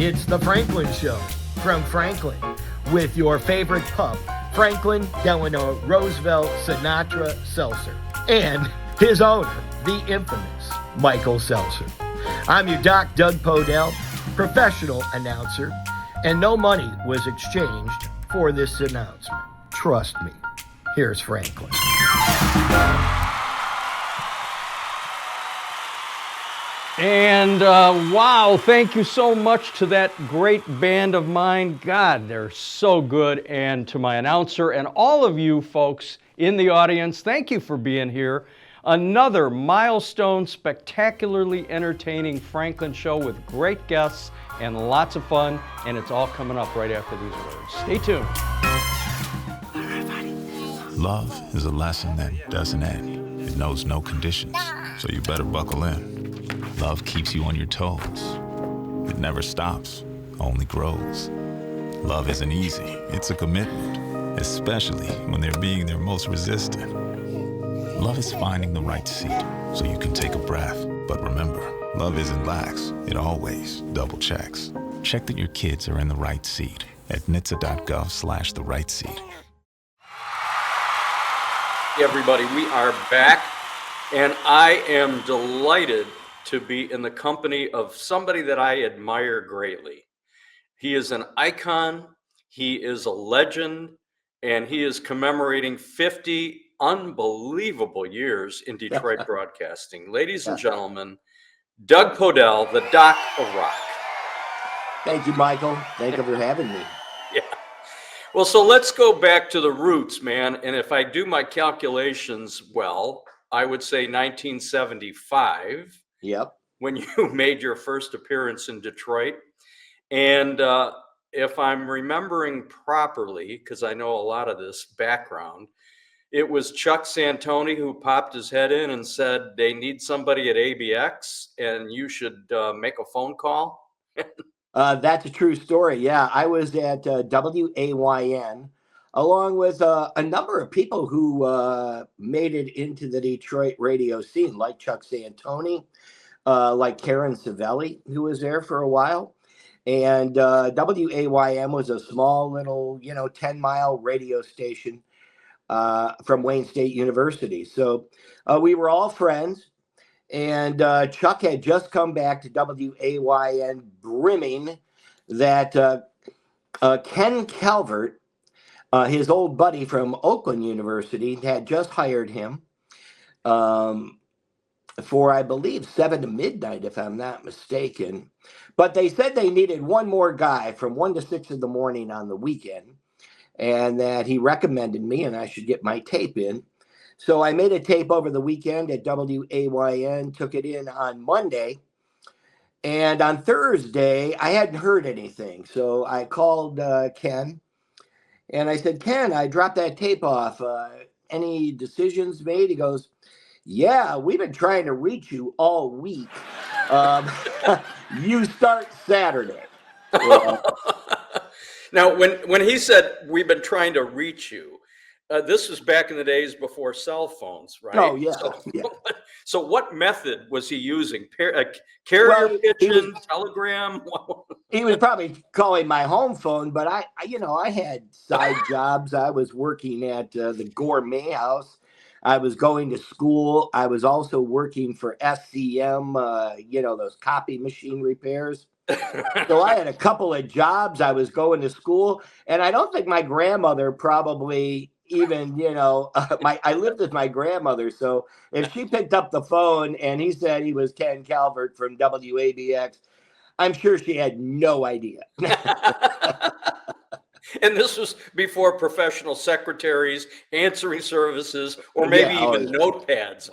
It's the Franklin Show from Franklin with your favorite pup, Franklin Delano Roosevelt Sinatra Seltzer, and his owner, the infamous Michael Seltzer. I'm your Doc, Doug Podell, professional announcer, and no money was exchanged for this announcement. Trust me. Here's Franklin. And wow, thank you so much to that great band of mine. God, they're so good. And to my announcer and all of you folks in the audience, thank you for being here. Another milestone, spectacularly entertaining Franklin show with great guests and lots of fun. And it's all coming up right after these words. Stay tuned. Love is a lesson that doesn't end. It knows no conditions, so you better buckle in. Love keeps you on your toes. It never stops, only grows. Love isn't easy, it's a commitment, especially when they're being their most resistant. Love is finding the right seat so you can take a breath. But remember, love isn't lax, it always double checks. Check that your kids are in the right seat at nhtsa.gov/the right seat. Everybody, we are back, and I am delighted to be in the company of somebody that I admire greatly. He is an icon, he is a legend, and he is commemorating 50 unbelievable years in Detroit broadcasting. Ladies and gentlemen, Doug Podell, the Doc of Rock. Thank you, Michael. Thank you for having me. Yeah. Well, so let's go back to the roots, man. And if I do my calculations well, I would say 1975. Yep. When you made your first appearance in Detroit. And if I'm remembering properly, because I know a lot of this background, it was Chuck Santoni who popped his head in and said, they need somebody at ABX and you should make a phone call. That's a true story. Yeah, I was at WAYN along with a number of people who made it into the Detroit radio scene, like Chuck Santoni, like Karen Savelli, who was there for a while. And WAYM was a small little, 10-mile radio station from Wayne State University. So we were all friends. And Chuck had just come back to WAYN brimming that Ken Calvert, his old buddy from Oakland University, had just hired him for, I believe, 7 to midnight, if I'm not mistaken. But they said they needed one more guy from 1 to 6 in the morning on the weekend, and that he recommended me and I should get my tape in. So I made a tape over the weekend at WAYN, took it in on Monday. And on Thursday, I hadn't heard anything. So I called Ken and I said, Ken, I dropped that tape off. Any decisions made? He goes, yeah, we've been trying to reach you all week. You start Saturday. Now, when he said we've been trying to reach you, this was back in the days before cell phones, right? Oh, yeah. So what method was he using? Carrier pigeon, telegram? He was probably calling my home phone, but I had side jobs. I was working at the Gourmet House. I was going to school. I was also working for SCM, those copy machine repairs. So I had a couple of jobs. I was going to school, and I don't think my grandmother probably even, I lived with my grandmother. So if she picked up the phone and he said he was Ken Calvert from WABX, I'm sure she had no idea. And this was before professional secretaries, answering services, or maybe even notepads.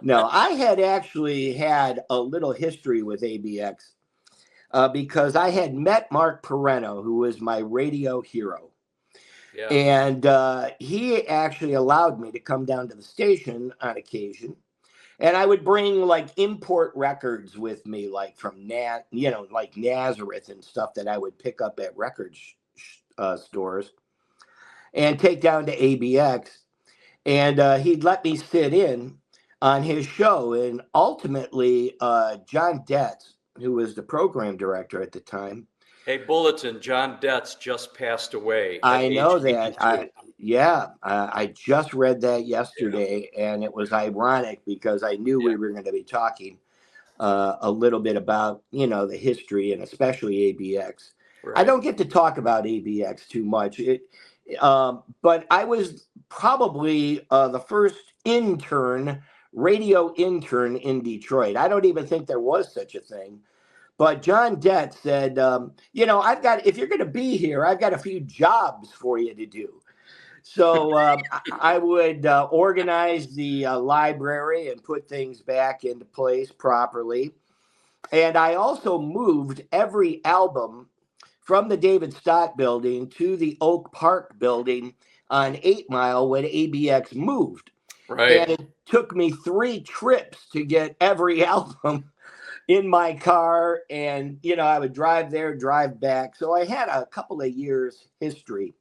No, I had actually had a little history with ABX because I had met Mark Perreno, who was my radio hero. Yeah. And he actually allowed me to come down to the station on occasion. And I would bring like import records with me, like from like Nazareth and stuff that I would pick up at record stores and take down to ABX. And he'd let me sit in on his show. And ultimately, John Detz, who was the program director at the time. Hey, Bulletin, John Detz just passed away at I age know that. 82. I just read that yesterday, and it was ironic because I knew we were going to be talking a little bit about, the history and especially ABX. Right. I don't get to talk about ABX too much. But I was probably the first radio intern in Detroit. I don't even think there was such a thing. But John Dett said, if you're going to be here, I've got a few jobs for you to do. So I would organize the library and put things back into place properly. And I also moved every album from the David Stott building to the Oak Park building on 8 Mile when ABX moved. Right. And it took me 3 trips to get every album in my car. And, I would drive there, drive back. So I had a couple of years history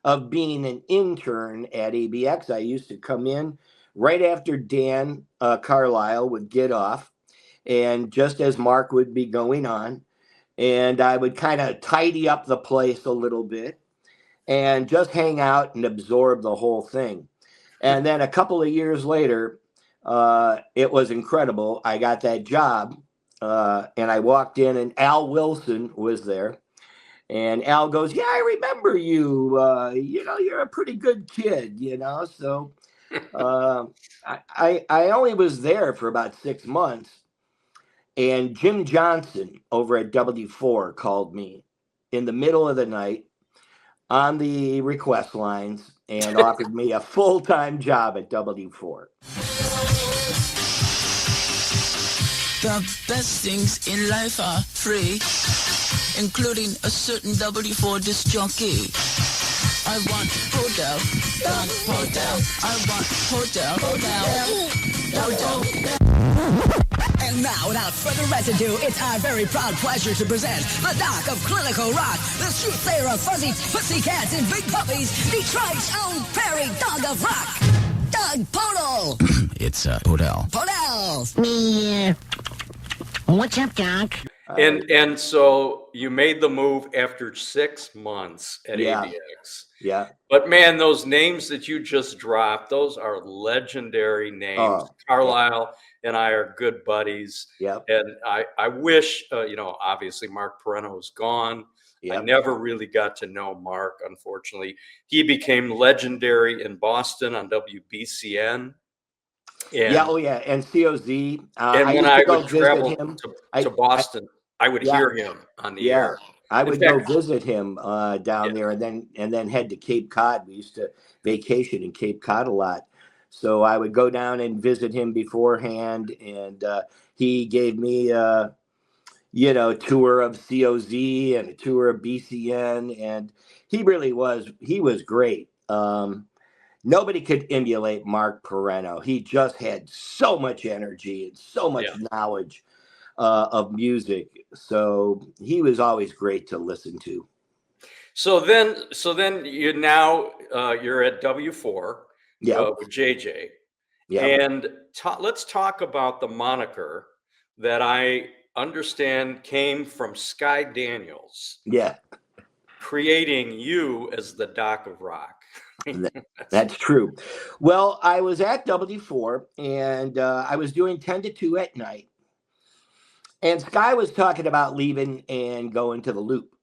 of being an intern at ABX. I used to come in right after Dan Carlisle would get off, and just as Mark would be going on, and I would kind of tidy up the place a little bit and just hang out and absorb the whole thing. And then a couple of years later, it was incredible. I got that job, and I walked in, and Al Wilson was there. And Al goes, "Yeah, I remember you. You're a pretty good kid, So I only was there for about 6 months. And Jim Johnson over at W4 called me in the middle of the night on the request lines and offered me a full-time job at W4. The best things in life are free, including a certain W4 disc jockey. I want Podell, Podell. I want Podell, Podell. And now, without further residue, it's our very proud pleasure to present the Doc of Clinical Rock, the soothsayer of fuzzy pussycats and big puppies, Detroit's own prairie dog of rock, Doug Podell. It's Podell. Podell. Me. What's up, Doc? And so you made the move after 6 months at ABX. Yeah. But man, those names that you just dropped, those are legendary names. Carlisle and I are good buddies. Yep. And I wish, obviously Mark Perreno is gone. Yep. I never really got to know Mark, unfortunately. He became legendary in Boston on WBCN. And, and COZ. And when I would travel to Boston, I would hear him on the air. I would go visit him down there, and then head to Cape Cod. We used to vacation in Cape Cod a lot, so I would go down and visit him beforehand, and he gave me a tour of COZ and a tour of BCN, and he was great. Nobody could emulate Mark Perreno. He just had so much energy and so much knowledge of music. So he was always great to listen to. So then you're at W4 with JJ. Yeah. And let's talk about the moniker that I understand came from Sky Daniels. Yeah. Creating you as the Doc of Rock. That's true. Well, I was at W4, and I was doing 10 to 2 at night. And Sky was talking about leaving and going to the Loop.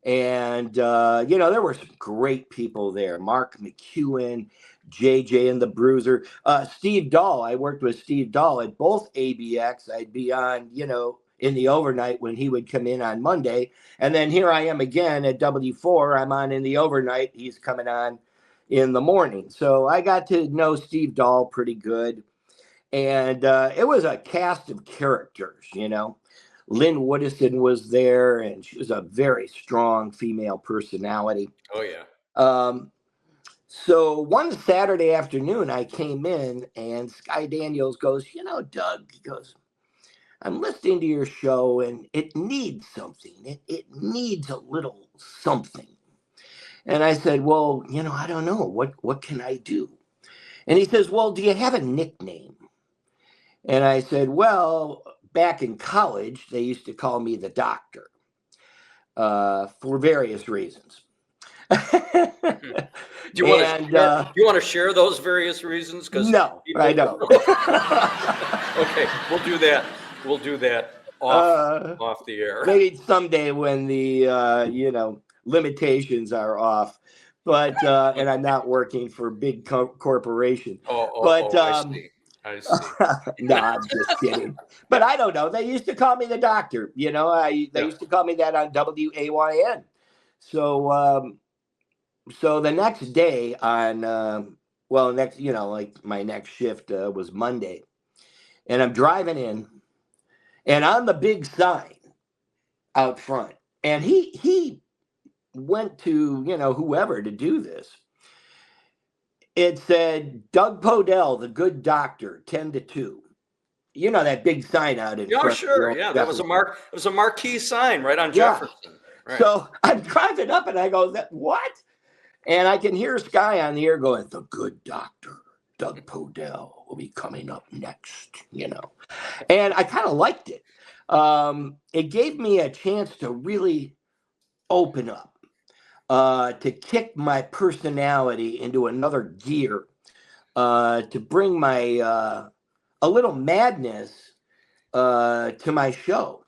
And, there were some great people there. Mark McEwen, JJ and the Bruiser. Steve Dahl. I worked with Steve Dahl at both ABX. I'd be on, in the overnight when he would come in on Monday. And then here I am again at W4. I'm on in the overnight. He's coming on in the morning. So I got to know Steve Dahl pretty good. And it was a cast of characters, Lynn Woodison was there, and she was a very strong female personality. Oh, yeah. So one Saturday afternoon, I came in, and Sky Daniels goes, Doug, he goes, I'm listening to your show, and it needs something. It needs a little something. And I said, well, I don't know. What can I do? And he says, well, do you have a nickname? And I said, well, back in college, they used to call me the doctor for various reasons. Do you want to share? You want to share those various reasons? No, I don't. Okay, we'll do that. We'll do that off the air. Maybe someday when the limitations are off. But and I'm not working for big corporation. I see. No, I'm just kidding. But I don't know. They used to call me the doctor. They used to call me that on WAYN. So the next day on like my next shift was Monday, and I'm driving in, and on the big sign out front, and he went to whoever to do this. It said Doug Podell, the good doctor, 10 to 2. That big sign out in front. Oh, sure. Yeah, that was a marquee sign right on Jefferson. Right. So I'm driving up and I go, what? And I can hear Sky on the air going, the good doctor, Doug Podell, will be coming up next, And I kind of liked it. It gave me a chance to really open up. To kick my personality into another gear, to bring my a little madness to my show.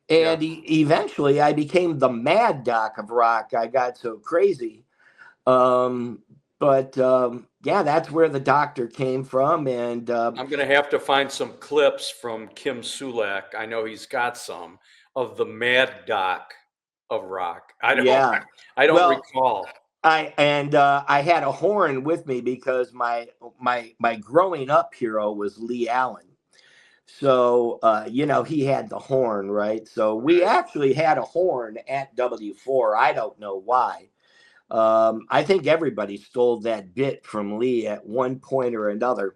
And eventually I became the mad doc of rock. I got so crazy. But that's where the doctor came from. And I'm going to have to find some clips from Kim Sulek. I know he's got some of the mad doc of rock. I don't recall. I had a horn with me because my growing up hero was Lee Allen. So he had the horn, right? So we actually had a horn at W4. I don't know why. I think everybody stole that bit from Lee at one point or another.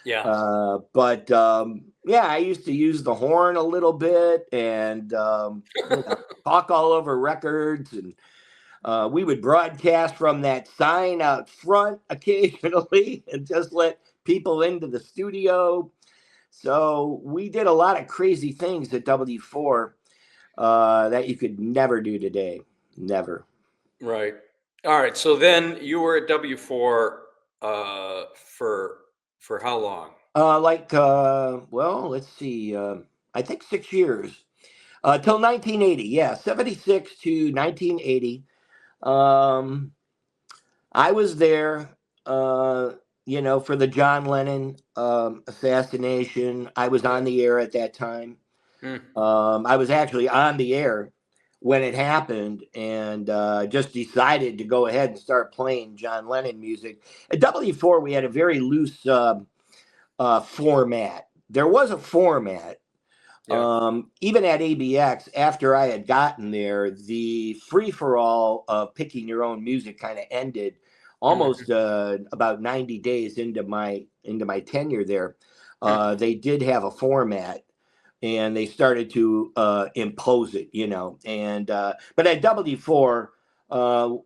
Yeah. But I used to use the horn a little bit and talk all over records, and we would broadcast from that sign out front occasionally and just let people into the studio. So we did a lot of crazy things at W4 that you could never do today. Never. Right. All right. So then you were at W4 for how long? Let's see. I think 6 years. Till 1980. Yeah, 76 to 1980. I was there, for the John Lennon assassination. I was on the air at that time. I was actually on the air when it happened, and just decided to go ahead and start playing John Lennon music. At W4, we had a very loose format. There was a format. Yeah. Even at ABX, after I had gotten there, the free-for-all of picking your own music kind of ended almost about 90 days into my tenure there. They did have a format, and they started to impose it, And but at W4,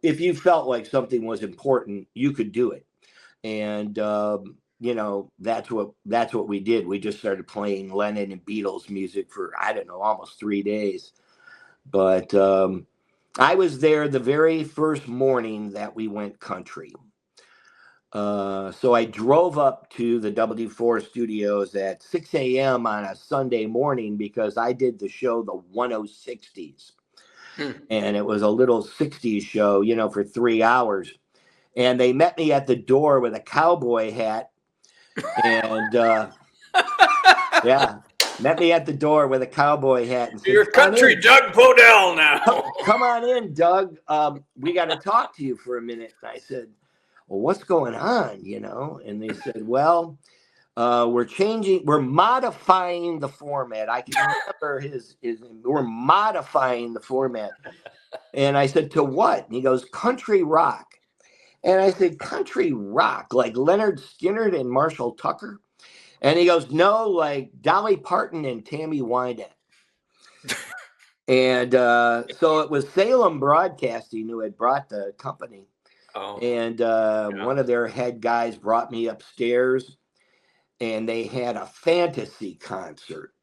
if you felt like something was important, you could do it, and that's what we did. We just started playing Lennon and Beatles music for, I don't know, almost 3 days. But I was there the very first morning that we went country. So I drove up to the W4 studios at 6 a.m. on a Sunday morning because I did the show, the 1060s. And it was a little 60s show, for 3 hours. And they met me at the door with a cowboy hat. And met me at the door with a cowboy hat and said, "You're country Doug Podell now. Come on in, Doug. We got to talk to you for a minute." And I said, "Well, what's going on?" And they said, "Well, we're modifying the format." I can remember his we're modifying the format. And I said, "To what?" And he goes, "Country rock." And I said, "Country rock, like Leonard Skinner and Marshall Tucker?" And he goes, "No, like Dolly Parton and Tammy Wynette." And so it was Salem Broadcasting who had brought the company. And one of their head guys brought me upstairs, and they had a fantasy concert.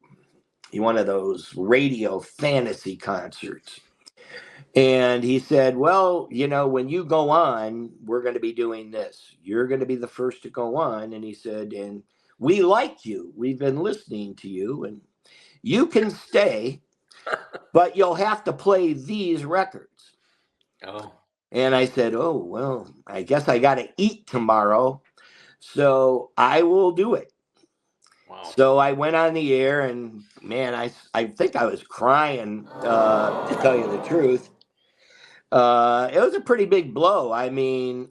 one of those radio fantasy concerts. And he said, well, when you go on, we're going to be doing this. You're going to be the first to go on. And he said, and we like you. We've been listening to you, and you can stay, but you'll have to play these records. Oh. And I said, oh, well, I guess I got to eat tomorrow, so I will do it. Wow. So I went on the air, and man, I think I was crying, to tell you the truth. It was a pretty big blow. I mean,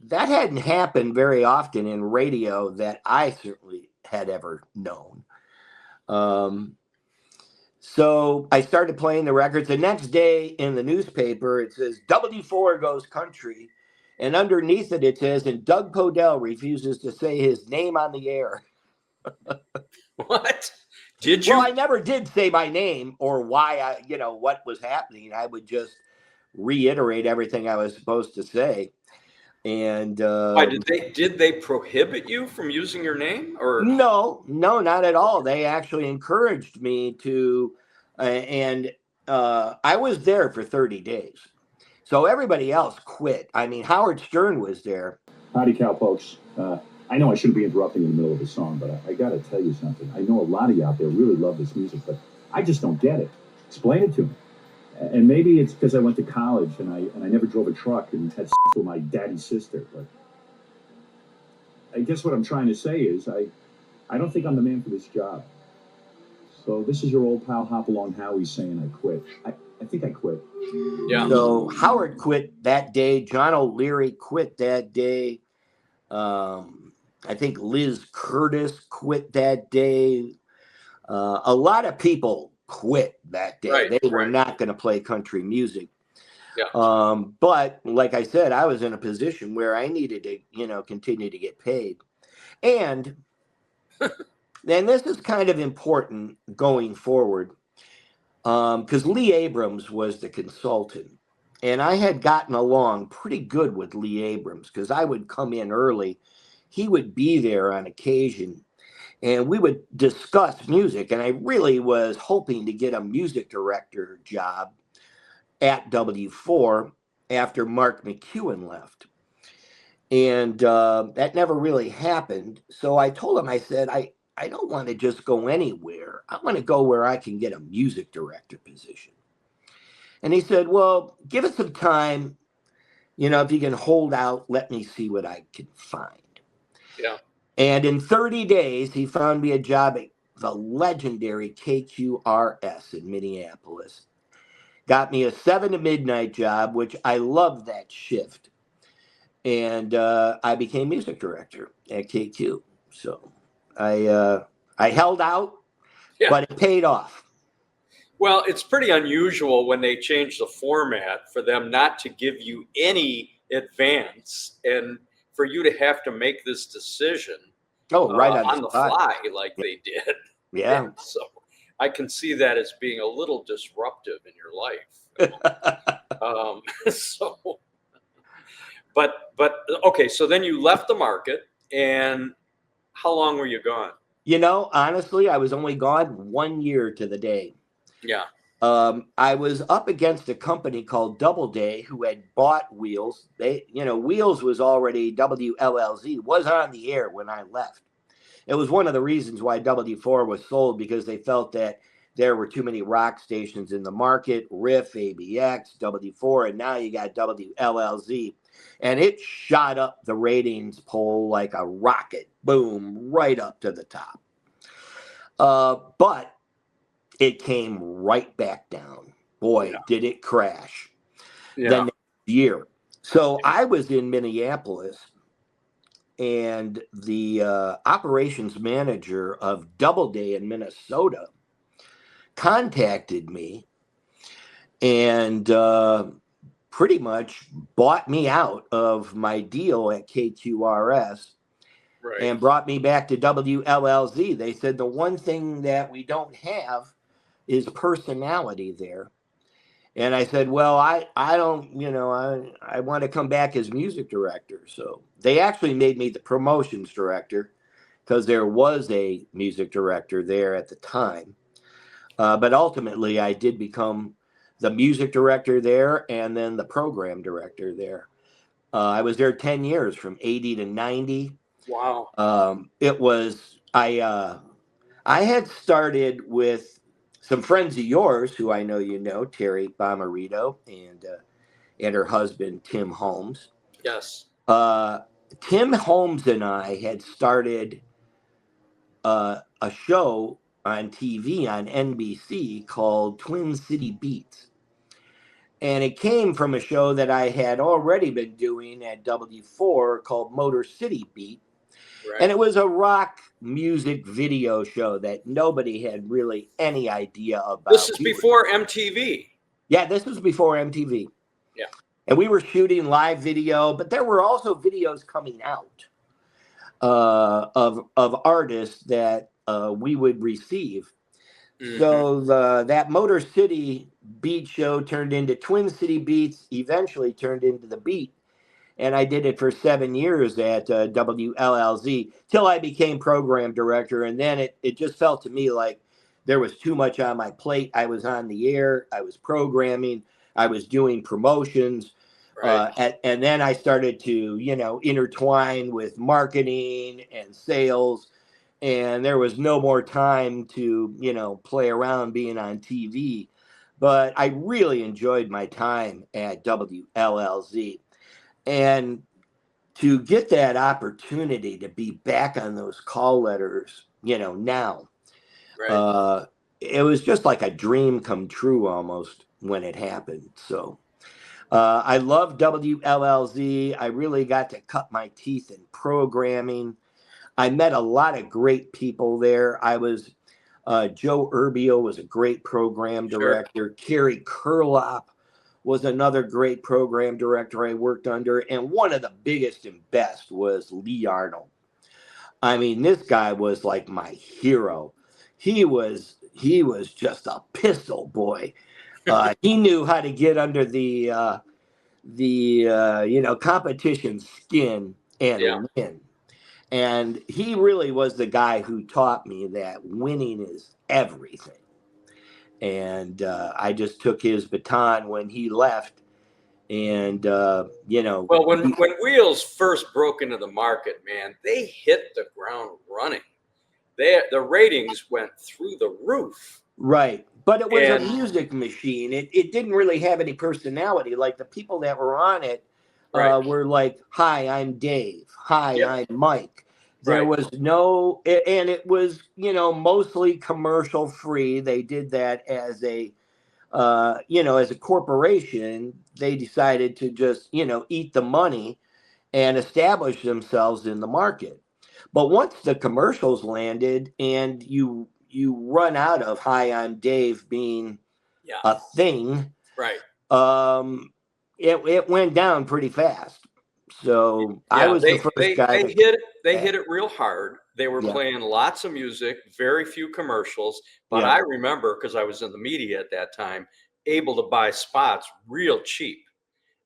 that hadn't happened very often in radio that I certainly had ever known. So I started playing the records. The next day in the newspaper, it says W4 goes country. And underneath it, it says, and Doug Podell refuses to say his name on the air. What? Did you? Well, I never did say my name or why what was happening. I would just reiterate everything I was supposed to say. And Why did they prohibit you from using your name, or no, not at all. They actually encouraged me to, and I was there for 30 days. So everybody else quit. I mean, Howard Stern was there. Howdy, cow folks. I know I shouldn't be interrupting in the middle of a song, but I got to tell you something. I know a lot of you out there really love this music, but I just don't get it. Explain it to me. And maybe it's because I went to college and I never drove a truck and had sex with my daddy's sister. But I guess what I'm trying to say is I don't think I'm the man for this job. So this is your old pal Hopalong Howie saying I quit. I think I quit. Yeah. So Howard quit that day. John O'Leary quit that day. I think Liz Curtis quit that day. A lot of people quit that day. Right, They were not going to play country music. Yeah. But like I said, I was in a position where I needed to, continue to get paid. And then this is kind of important going forward, because Lee Abrams was the consultant. And I had gotten along pretty good with Lee Abrams because I would come in early. He would be there on occasion, and we would discuss music. And I really was hoping to get a music director job at W4 after Mark McEwen left. And that never really happened. So I told him, I said, I don't want to just go anywhere. I want to go where I can get a music director position. And he said, well, give it some time. If you can hold out, let me see what I can find. Yeah. And in 30 days, he found me a job at the legendary KQRS in Minneapolis. Got me a 7 to midnight job, which I loved that shift. And I became music director at KQ. So I held out, Yeah. but it paid off. Well, it's pretty unusual when they change the format for them not to give you any advance and for you to have to make this decision Right on the fly like they did. Yeah. And so I can see that as being a little disruptive in your life. But okay, so then you left the market, and how long were you gone? Honestly, I was only gone 1 year to the day. Yeah. I was up against a company called Doubleday who had bought Wheels. Wheels was already, WLLZ was on the air when I left. It was one of the reasons why W4 was sold, because they felt that there were too many rock stations in the market, Riff, ABX, W4, and now you got WLLZ. And it shot up the ratings poll like a rocket, boom, right up to the top. But it came right back down. Boy, yeah. Did it crash the next year. So I was in Minneapolis, and the operations manager of Doubleday in Minnesota contacted me and pretty much bought me out of my deal at KQRS. Right. And brought me back to WLLZ. They said the one thing that we don't have is personality there. And I said, well, I don't, I want to come back as music director. So they actually made me the promotions director because there was a music director there at the time. But ultimately, I did become the music director there and then the program director there. I was there 10 years, from 80 to 90. Wow. I had started with some friends of yours who I know you know, Terry Bomarito and her husband, Tim Holmes. Yes. Tim Holmes and I had started a show on TV on NBC called Twin City Beats. And it came from a show that I had already been doing at W4 called Motor City Beat. Right. And it was a rock music video show that nobody had really any idea about. This is before MTV. Yeah, this was before MTV. Yeah. And we were shooting live video, but there were also videos coming out of artists that we would receive. Mhm. So that Motor City Beat show turned into Twin City Beats, eventually turned into The Beat. And I did it for 7 years at WLLZ till I became program director. And then it just felt to me like there was too much on my plate. I was on the air, I was programming, I was doing promotions. Right. And then I started to, intertwine with marketing and sales. And there was no more time to, play around being on TV. But I really enjoyed my time at WLLZ. And to get that opportunity to be back on those call letters, now, Right. it was just like a dream come true almost when it happened. So I love WLLZ. I really got to cut my teeth in programming. I met a lot of great people there. Joe Urbio was a great program director. Carrie Kurlop was another great program director I worked under. And one of the biggest and best was Lee Arnold. I mean, this guy was like my hero. He was just a pistol boy. He knew how to get under the competition's skin and win. And he really was the guy who taught me that winning is everything. And I just took his baton when he left. And, Well, when Wheels first broke into the market, man, they hit the ground running. The ratings went through the roof. Right. But it was a music machine. It didn't really have any personality. Like the people that were on it were like, "Hi, I'm Dave. Hi, I'm Mike." There was no, and it was, mostly commercial free. They did that as a corporation. They decided to just, eat the money and establish themselves in the market. But once the commercials landed and you run out of "Hi, I'm Dave" being a thing, right? It went down pretty fast. So I was the first guy. They hit it real hard. They were playing lots of music, very few commercials. But I remember, because I was in the media at that time, able to buy spots real cheap.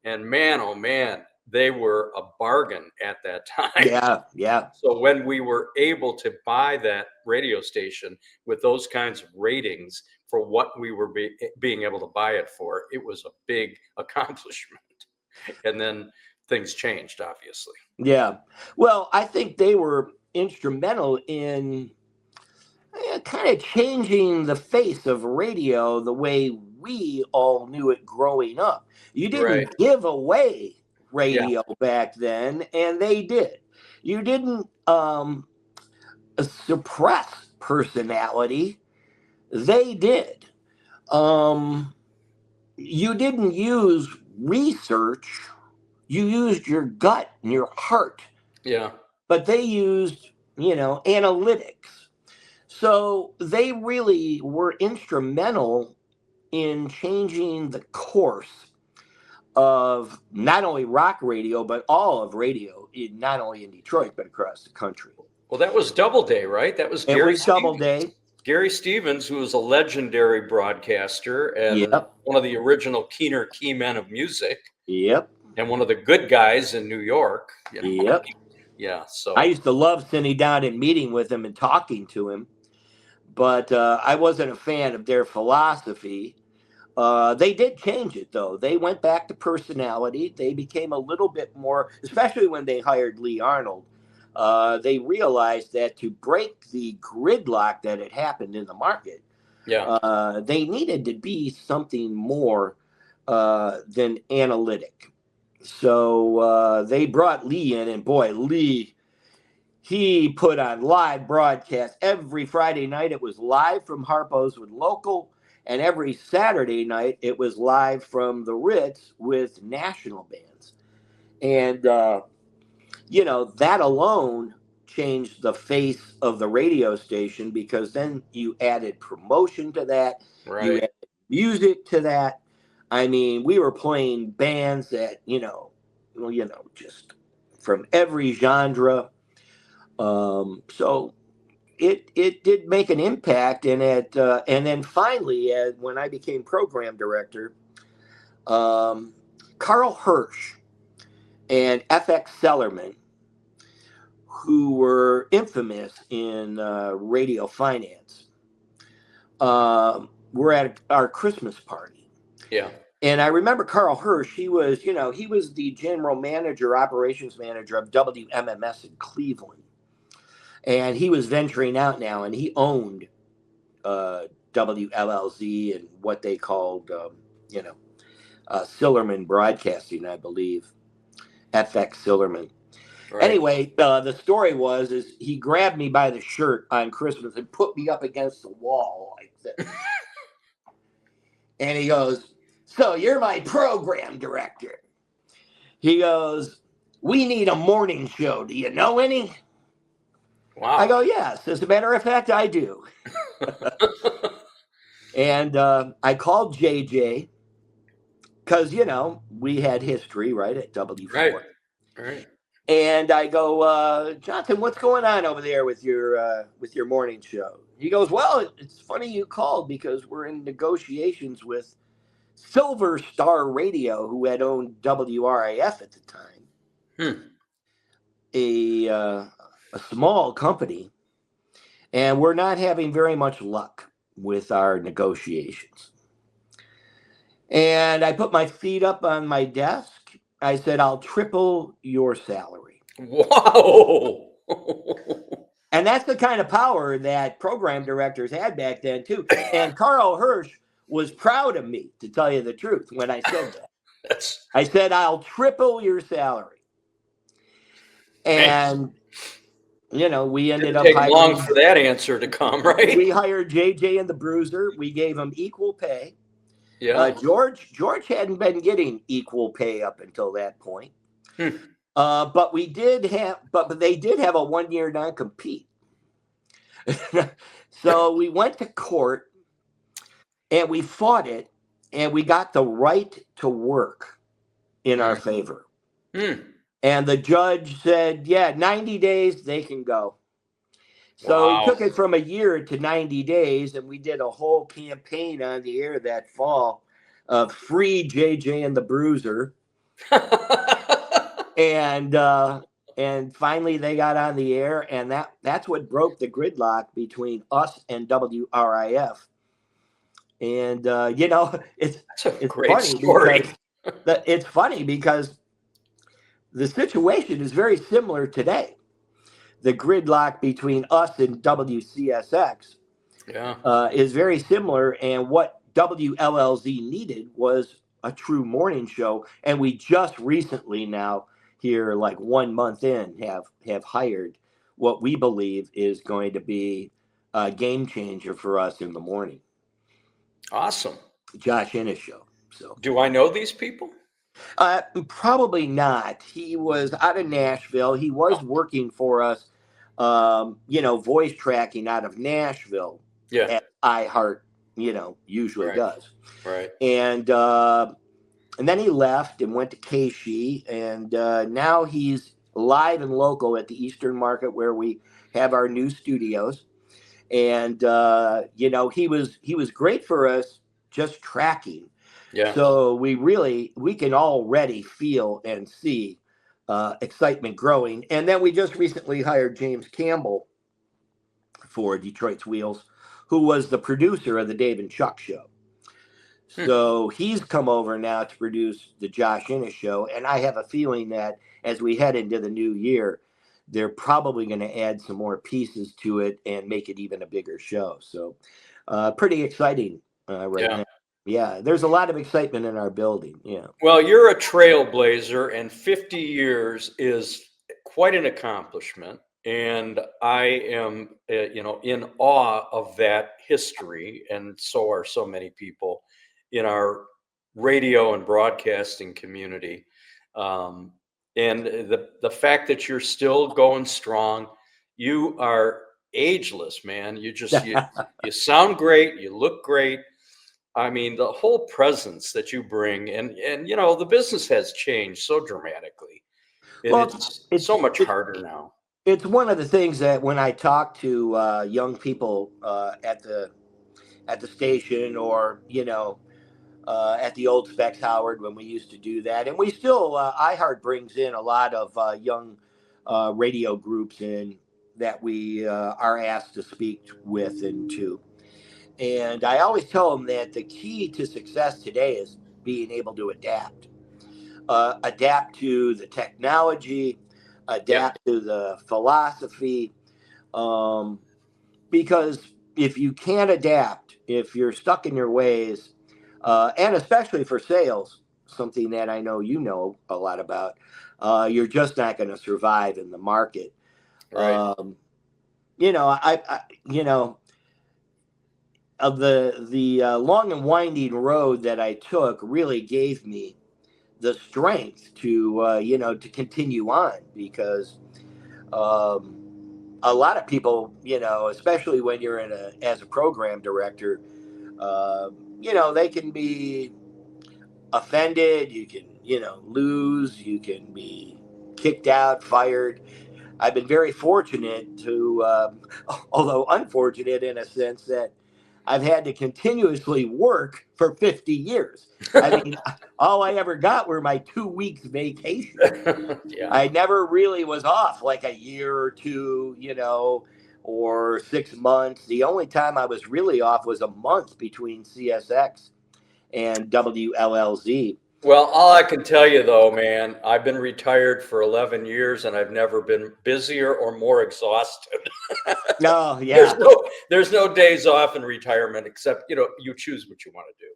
And man, oh man, they were a bargain at that time. Yeah. So when we were able to buy that radio station with those kinds of ratings for what we were being able to buy it for, it was a big accomplishment. And then things changed, obviously. Yeah. Well, I think they were instrumental in kind of changing the face of radio the way we all knew it growing up. You didn't give away radio back then, and they did. You didn't suppress personality. They did. You didn't use research. You used your gut and your heart. Yeah. But they used, analytics. So they really were instrumental in changing the course of not only rock radio, but all of radio, not only in Detroit, but across the country. Well, that was Doubleday, right? That was Gary Doubleday. Gary Stevens, who was a legendary broadcaster and one of the original Keener Keymen of music. Yep. And one of the good guys in New York. Yep. Yeah. So I used to love sitting down and meeting with him and talking to him. but I wasn't a fan of their philosophy. They did change it, though. They went back to personality. They became a little bit more, especially when they hired Lee Arnold. They realized that to break the gridlock that had happened in the market, they needed to be something more than analytic. So they brought Lee in, and boy, Lee, he put on live broadcasts every Friday night. It was live from Harpo's with local, and every Saturday night it was live from the Ritz with national bands. And that alone changed the face of the radio station, because then you added promotion to that, you added music to that. I mean, we were playing bands that just from every genre. So it did make an impact, and then finally, when I became program director, Carl Hirsch and FX Sellerman, who were infamous in radio finance, were at our Christmas party. Yeah. And I remember Carl Hirsch. He was the general manager, operations manager of WMMS in Cleveland. And he was venturing out now, and he owned WLLZ and what they called, Sillerman Broadcasting, I believe, FX Sillerman. Right. Anyway, the story is he grabbed me by the shirt on Christmas and put me up against the wall like this. And he goes, "So you're my program director." He goes, "We need a morning show. Do you know any?" Wow. I go, "Yes, as a matter of fact, I do." And I called JJ because, we had history, right, at W4. Right. And I go, "Jonathan, what's going on over there with your morning show?" He goes, "Well, it's funny you called, because we're in negotiations with Silver Star Radio, who had owned WRIF at the time, a small company, and we're not having very much luck with our negotiations." And I put my feet up on my desk. I said, "I'll triple your salary." Wow. And that's the kind of power that program directors had back then, too. And Carl Hirsch was proud of me, to tell you the truth, when I said that. I said, "I'll triple your salary." And, we ended up hiring. Long for that answer to come, right? We hired JJ and the Bruiser. We gave them equal pay. Yeah. George hadn't been getting equal pay up until that point. But they did have a 1-year non-compete. So we went to court and we fought it, and we got the right to work in our favor. And the judge said, "Yeah, 90 days, they can go." So he took it from a year to 90 days, and we did a whole campaign on the air that fall of "Free JJ and the Bruiser." And finally they got on the air, and that's what broke the gridlock between us and WRIF. And it's a great funny story. It's funny because the situation is very similar today. The gridlock between us and WCSX is very similar, and what WLLZ needed was a true morning show. And we just recently now, here like 1 month in, have hired what we believe is going to be a game changer for us in the morning. Awesome. Josh Innes show. So, do I know these people? Probably not. He was out of Nashville. He was working for us, voice tracking out of Nashville. Yeah. As iHeart, usually does. Right. And then he left and went to KSHE, and now he's live and local at the Eastern Market, where we have our new studios. And he was great for us just tracking. Yeah. So we can already feel and see excitement growing. And then we just recently hired James Campbell for Detroit's Wheels, who was the producer of the Dave and Chuck show. So he's come over now to produce the Josh Innes show. And I have a feeling that as we head into the new year, they're probably going to add some more pieces to it and make it even a bigger show. So pretty exciting right now. Yeah, there's a lot of excitement in our building. Yeah. Well, you're a trailblazer, and 50 years is quite an accomplishment. And I am, in awe of that history. And so are so many people in our radio and broadcasting community. And the fact that you're still going strong, you are ageless, man. You sound great. You look great. I mean, the whole presence that you bring, and the business has changed so dramatically. It's so much harder now. It's one of the things that when I talk to young people at the station, or at the old Specs Howard when we used to do that, and we still iHeart brings in a lot of young radio groups in that we are asked to speak with and to. And I always tell them that the key to success today is being able to adapt to the technology, adapt to the philosophy. Because if you can't adapt, if you're stuck in your ways, and especially for sales, something that I know you know a lot about, you're just not going to survive in the market. Right. Of the long and winding road that I took really gave me the strength to continue on, because a lot of people, especially when you're as a program director, they can be offended. You can lose. You can be kicked out, fired. I've been very fortunate to, although unfortunate in a sense, that I've had to continuously work for 50 years. I mean, all I ever got were my 2 weeks vacation. I never really was off like a year or two, or 6 months. The only time I was really off was a month between CSX and WLLZ. Well, all I can tell you though, man, I've been retired for 11 years and I've never been busier or more exhausted. No, yeah. There's no days off in retirement, except, you choose what you want to do.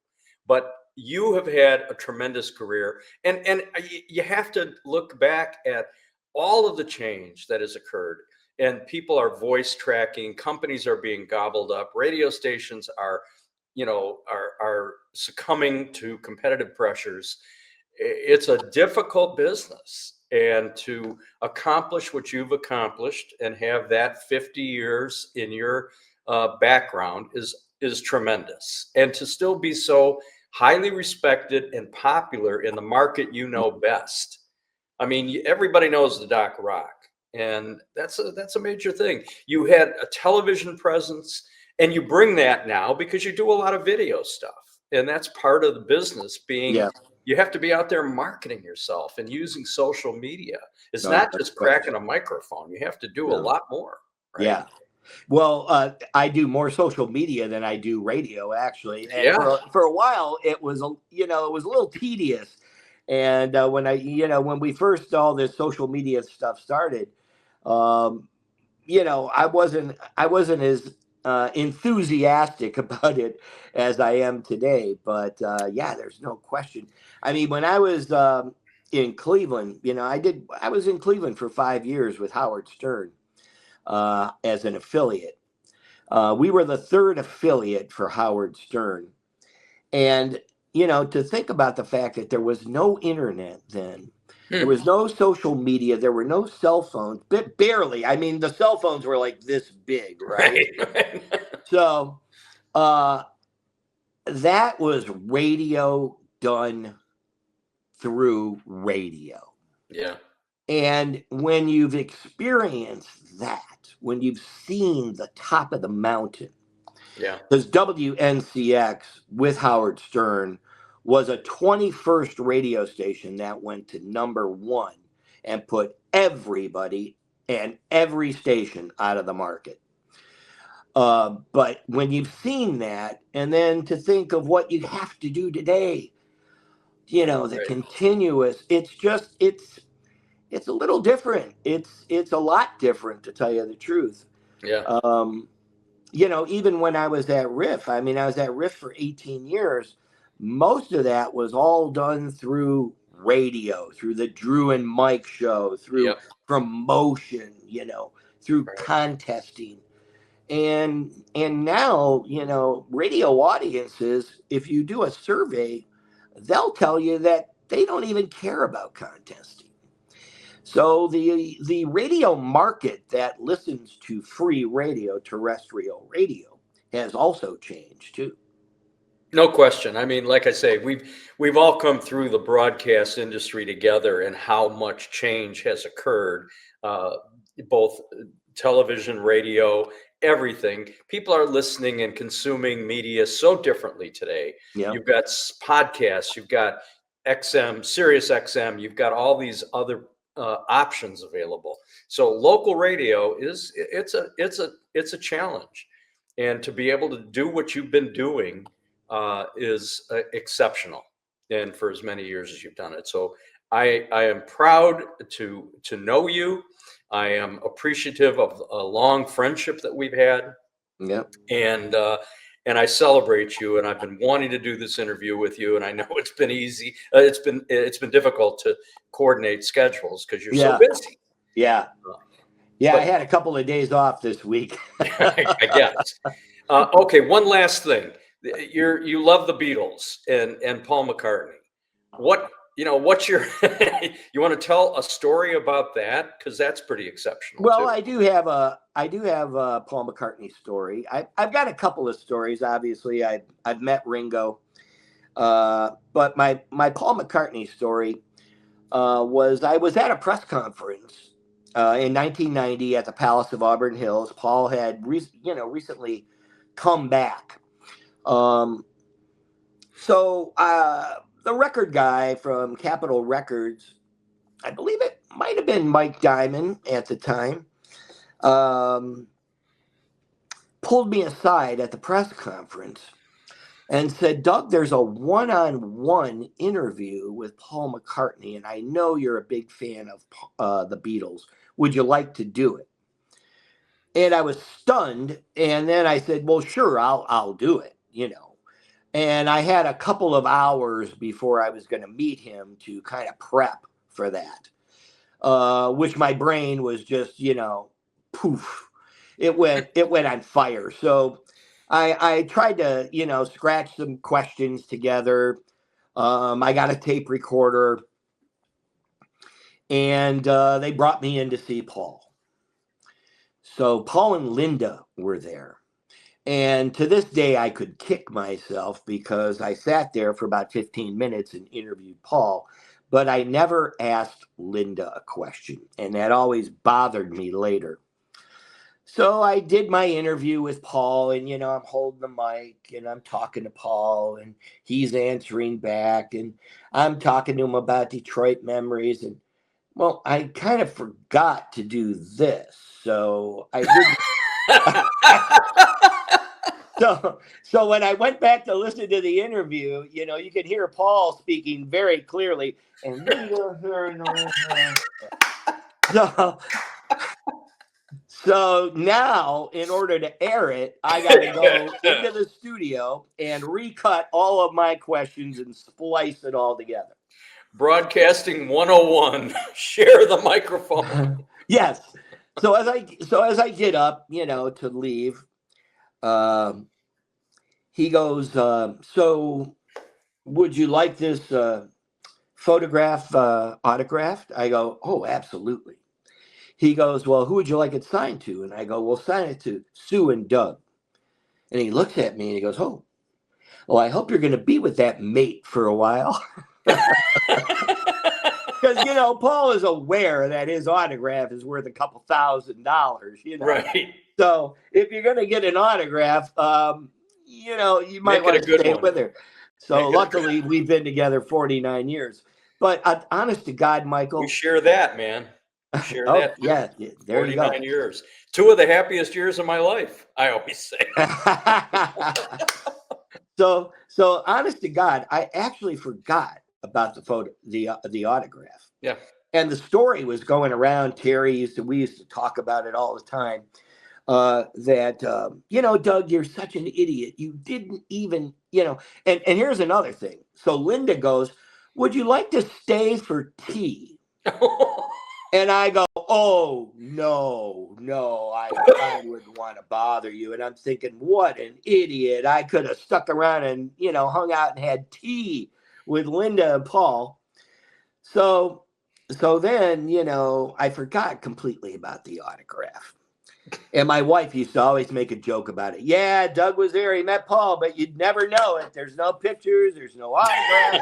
But you have had a tremendous career, and you have to look back at all of the change that has occurred. And people are voice tracking, companies are being gobbled up, radio stations are succumbing to competitive pressures. It's a difficult business, and to accomplish what you've accomplished and have that 50 years in your background is tremendous. And to still be so highly respected and popular in the market best. I mean, everybody knows the Doc Rock, and that's a major thing. You had a television presence, and you bring that now because you do a lot of video stuff. And that's part of the business being, you have to be out there marketing yourself and using social media. It's not just cracking a microphone. You have to do a lot more. Right? Yeah. Well, I do more social media than I do radio, actually. And for a while, it was, it was a little tedious. And when we first all this social media stuff started, I wasn't as enthusiastic about it as I am today. But there's no question. I mean, when I was in Cleveland, I was in Cleveland for 5 years with Howard Stern as an affiliate. We were the third affiliate for Howard Stern. And, to think about the fact that there was no internet then, there was no social media, there were no cell phones, but barely. I mean, the cell phones were like this big, right? So that was radio done through radio. Yeah. And when you've experienced that, when you've seen the top of the mountain, because WNCX with Howard Stern was a 21st radio station that went to #1 and put everybody and every station out of the market. But when you've seen that, and then to think of what you have to do today, the Right. continuous, it's a little different. It's a lot different, to tell you the truth. Yeah. Even when I was at Riff, I mean, I was at Riff for 18 years. Most of that was all done through radio, through the Drew and Mike show, through Yep. promotion, through Right. contesting. And now, radio audiences, if you do a survey, they'll tell you that they don't even care about contesting. So the radio market that listens to free radio, terrestrial radio, has also changed too. No question. I mean, like I say, we've all come through the broadcast industry together, and how much change has occurred, both television, radio, everything. People are listening and consuming media so differently today. Yeah. You've got podcasts, you've got XM, Sirius XM, you've got all these other options available. So local radio it's a challenge, and to be able to do what you've been doing is exceptional, and for as many years as you've done it. So I am proud to know you. I am appreciative of a long friendship that we've had. Yeah. And I celebrate you. And I've been wanting to do this interview with you. And I know it's been easy. It's been difficult to coordinate schedules because you're so busy. Yeah. Yeah. I had a couple of days off this week. I guess. Okay. One last thing. You love the Beatles and Paul McCartney. What's your, you want to tell a story about that? Because that's pretty exceptional. Well, too. I do have a Paul McCartney story. I've got a couple of stories. Obviously, I've met Ringo, but my Paul McCartney story was I was at a press conference in 1990 at the Palace of Auburn Hills. Paul had recently come back. So the record guy from Capitol Records, I believe it might have been Mike Diamond at the time, pulled me aside at the press conference and said, "Doug, there's a one-on-one interview with Paul McCartney, and I know you're a big fan of the Beatles. Would you like to do it?" And I was stunned. And then I said, "Well, sure, I'll do it, And I had a couple of hours before I was going to meet him to kind of prep for that, which my brain was just, poof. It went on fire. So I tried to, scratch some questions together. I got a tape recorder, and they brought me in to see Paul. So Paul and Linda were there. And to this day, I could kick myself because I sat there for about 15 minutes and interviewed Paul, but I never asked Linda a question. And that always bothered me later. So I did my interview with Paul, and, I'm holding the mic and I'm talking to Paul, and he's answering back, and I'm talking to him about Detroit memories. And, well, I kind of forgot to do this. So I didn't. So when I went back to listen to the interview, you could hear Paul speaking very clearly. And so now, in order to air it, I got to go into the studio and recut all of my questions and splice it all together. Broadcasting 101. Share the microphone. Yes. So as I get up, to leave, he goes, "So would you like this photograph autographed?" I go, "Oh, absolutely." He goes, "Well, who would you like it signed to?" And I go, "Well, sign it to Sue and Doug." And he looks at me and he goes, "Oh, well, I hope you're going to be with that mate for a while." Because, Paul is aware that his autograph is worth a couple $1,000, Right. So if you're going to get an autograph, you might want to stay with her. So luckily, we've been together 49 years. But honest to God, Michael. We share that, man. We share that. Yeah, there you go. 49 years. 2 of the happiest years of my life, I always say. So honest to God, I actually forgot about the photo, the autograph. Yeah. And the story was going around. We used to talk about it all the time. Doug, you're such an idiot. You didn't even, and here's another thing. So Linda goes, would you like to stay for tea? And I go, oh, no, I wouldn't want to bother you. And I'm thinking, what an idiot. I could have stuck around and, hung out and had tea with Linda and Paul. So then, I forgot completely about the autograph. And my wife used to always make a joke about it. Yeah, Doug was there. He met Paul, but you'd never know it. There's no pictures. There's no autograph.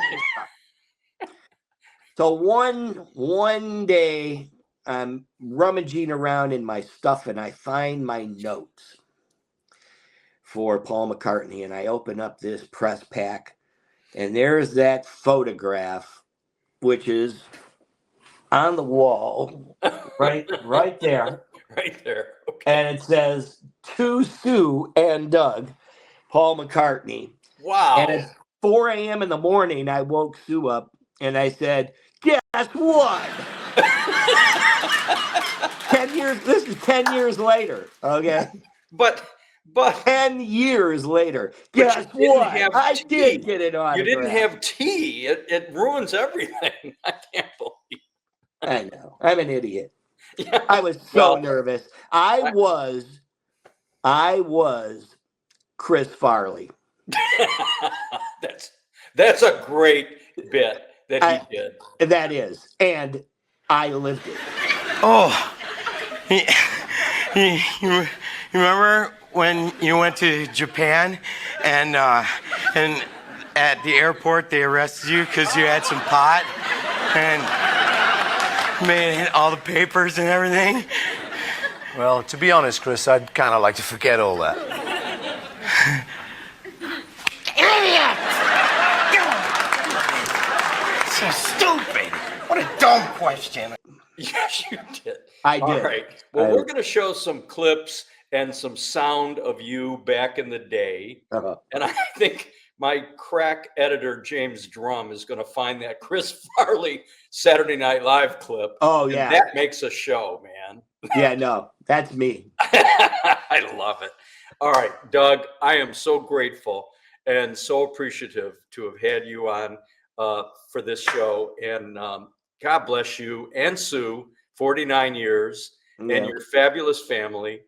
So one day, I'm rummaging around in my stuff and I find my notes for Paul McCartney. And I open up this press pack and there's that photograph, which is on the wall, right there. Right there. Okay. And it says, to Sue and Doug, Paul McCartney. Wow. And at 4 a.m. in the morning, I woke Sue up and I said, guess what? 10 years. This is 10 years later. Okay. But 10 years later. Guess what? I did get it on. You didn't have tea. It ruins everything. I can't believe. I know. I'm an idiot. Yeah. I was so nervous. I was Chris Farley. That's a great bit that he did. That is. And I lived it. Oh, you remember when you went to Japan and at the airport they arrested you because you had some pot and made all the papers and everything? Well, to be honest, Chris, I'd kind of like to forget all that. Idiot! So stupid. What a dumb question. Yes, you did. I did. All right. Well, we're going to show some clips and some sound of you back in the day. Uh-huh. And I think my crack editor, James Drum, is going to find that Chris Farley Saturday Night Live clip. Oh, yeah. And that makes a show, man. Yeah, no, that's me. I love it. All right, Doug, I am so grateful and so appreciative to have had you on for this show. And God bless you and Sue, 49 years, and your fabulous family.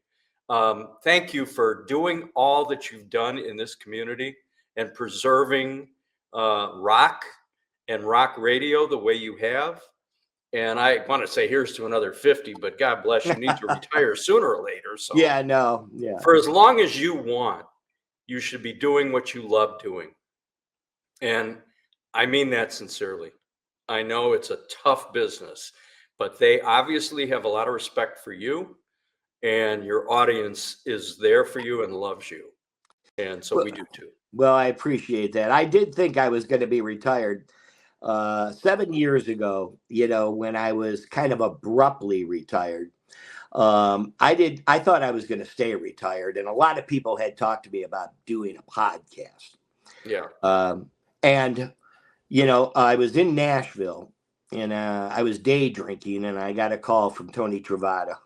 Thank you for doing all that you've done in this community and preserving rock and rock radio the way you have. And I want to say here's to another 50, but God bless you, need to retire sooner or later. So yeah, no, yeah. For as long as you want, you should be doing what you love doing. And I mean that sincerely. I know it's a tough business, but they obviously have a lot of respect for you, and your audience is there for you and loves you. And so we do too. Well, I appreciate that. I did think I was going to be retired 7 years ago, when I was kind of abruptly retired. I thought I was going to stay retired, and a lot of people had talked to me about doing a podcast. Yeah. And I was in Nashville and I was day drinking, and I got a call from Tony Travato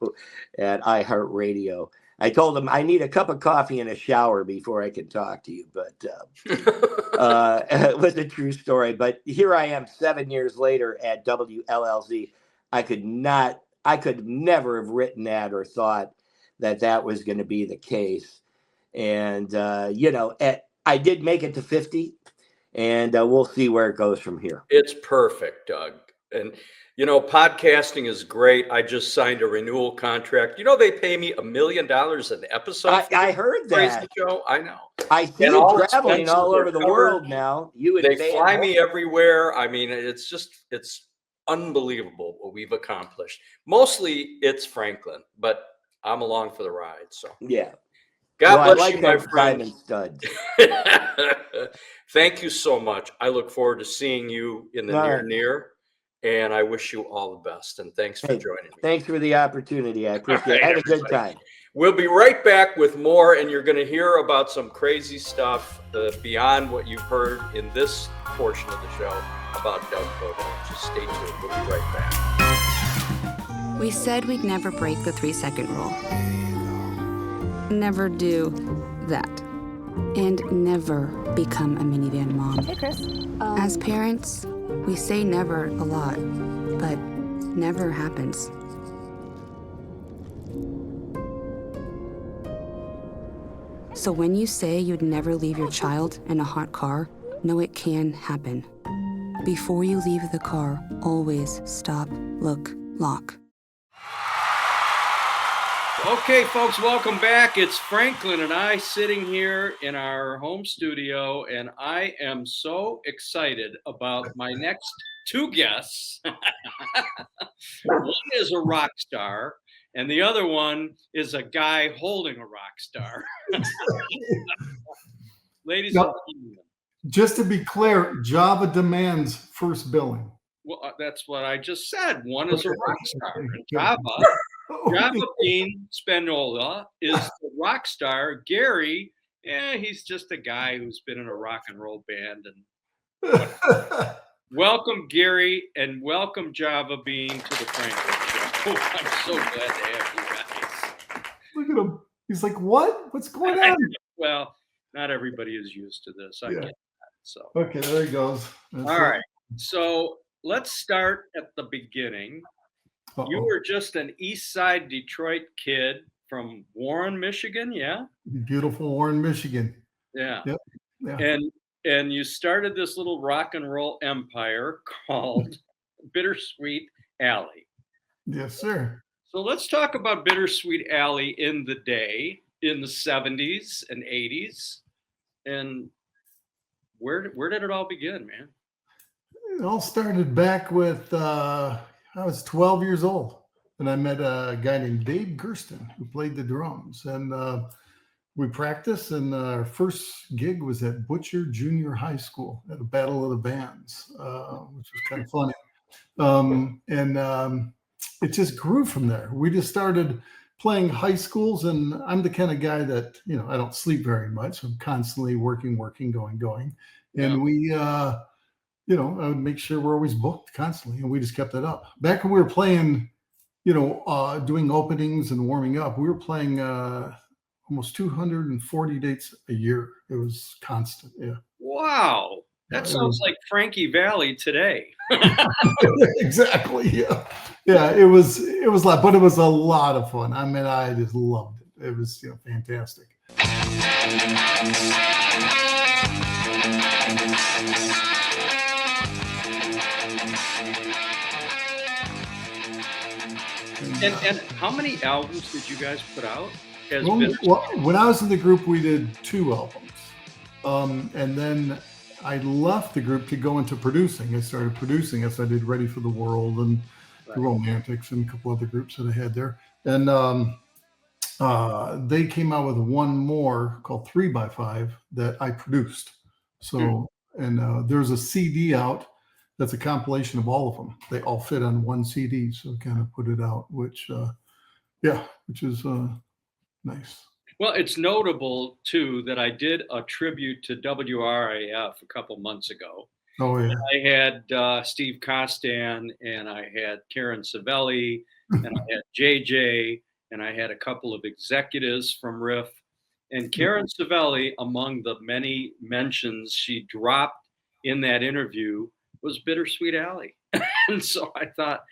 at iHeartRadio. I told him I need a cup of coffee and a shower before I can talk to you, but it was a true story. But here I am 7 years later at WLLZ. I could never have written that or thought that was going to be the case. And, I did make it to 50, and we'll see where it goes from here. It's perfect, Doug. And, podcasting is great. I just signed a renewal contract. They pay me $1 million an episode. I heard that. Crazy show. I know. I see you traveling all over the world now. They fly me everywhere. I mean, it's unbelievable what we've accomplished. Mostly it's Franklin, but I'm along for the ride. So yeah. God bless you, my friend. Diamond stud. Thank you so much. I look forward to seeing you in the near. And I wish you all the best. And thanks for joining me. Thanks for the opportunity. I appreciate it. I had a good time. We'll be right back with more, and you're going to hear about some crazy stuff beyond what you've heard in this portion of the show about Doug Podell. Just stay tuned. We'll be right back. We said we'd never break the 3-second rule. Never do that. And never become a minivan mom. Hey, Chris. As parents, we say never a lot, but never happens. So when you say you'd never leave your child in a hot car, know it can happen. Before you leave the car, always stop, look, lock. Okay, folks, welcome back. It's Franklin and I sitting here in our home studio, and I am so excited about my next two guests. One is a rock star, and the other one is a guy holding a rock star. Ladies and gentlemen. Just to be clear, Java demands first billing. Well, that's what I just said. One is a rock star. And Java Bean Spaniola is the rock star. Gary, he's just a guy who's been in a rock and roll band. And welcome, Gary, and welcome, Java Bean, to the Franklin Show. I'm so glad to have you guys. Look at him. He's like, what? What's going on? Well, not everybody is used to this. I get that. So okay, there he goes. All right. So let's start at the beginning. You were just an East Side Detroit kid from Warren, Michigan, yeah? Beautiful Warren, Michigan. Yeah. Yep. Yeah. And you started this little rock and roll empire called Bittersweet Alley. Yes, sir. So let's talk about Bittersweet Alley in the day, in the 70s and 80s. And where did it all begin, man? It all started back with I was 12 years old, and I met a guy named Dave Gersten who played the drums, and we practiced. And our first gig was at Butcher Junior High School at a Battle of the Bands, which was kind of funny. It just grew from there. We just started playing high schools, and I'm the kind of guy that, I don't sleep very much. I'm constantly working, going. And we, I would make sure we're always booked constantly, and we just kept it up. Back when we were playing, doing openings and warming up, we were playing almost 240 dates a year. It was constant. Yeah. Wow. That sounds like Frankie Valli today. Exactly. Yeah. Yeah. It was a lot, but it was a lot of fun. I mean, I just loved it. It was, fantastic. And how many albums did you guys put out? When I was in the group, we did 2 albums. And then I left the group to go into producing. I started producing as I did Ready for the World and the Romantics and a couple other groups that I had there. And they came out with one more called 3x5 that I produced. So, and there's a CD out that's a compilation of all of them. They all fit on one CD. So kind of put it out, which is nice. Well, it's notable, too, that I did a tribute to WRAF a couple months ago. Oh, yeah. And I had Steve Costan, and I had Karen Savelli, and I had JJ, and I had a couple of executives from Riff. And Karen Savelli, among the many mentions she dropped in that interview, was Bittersweet Alley. And so I thought,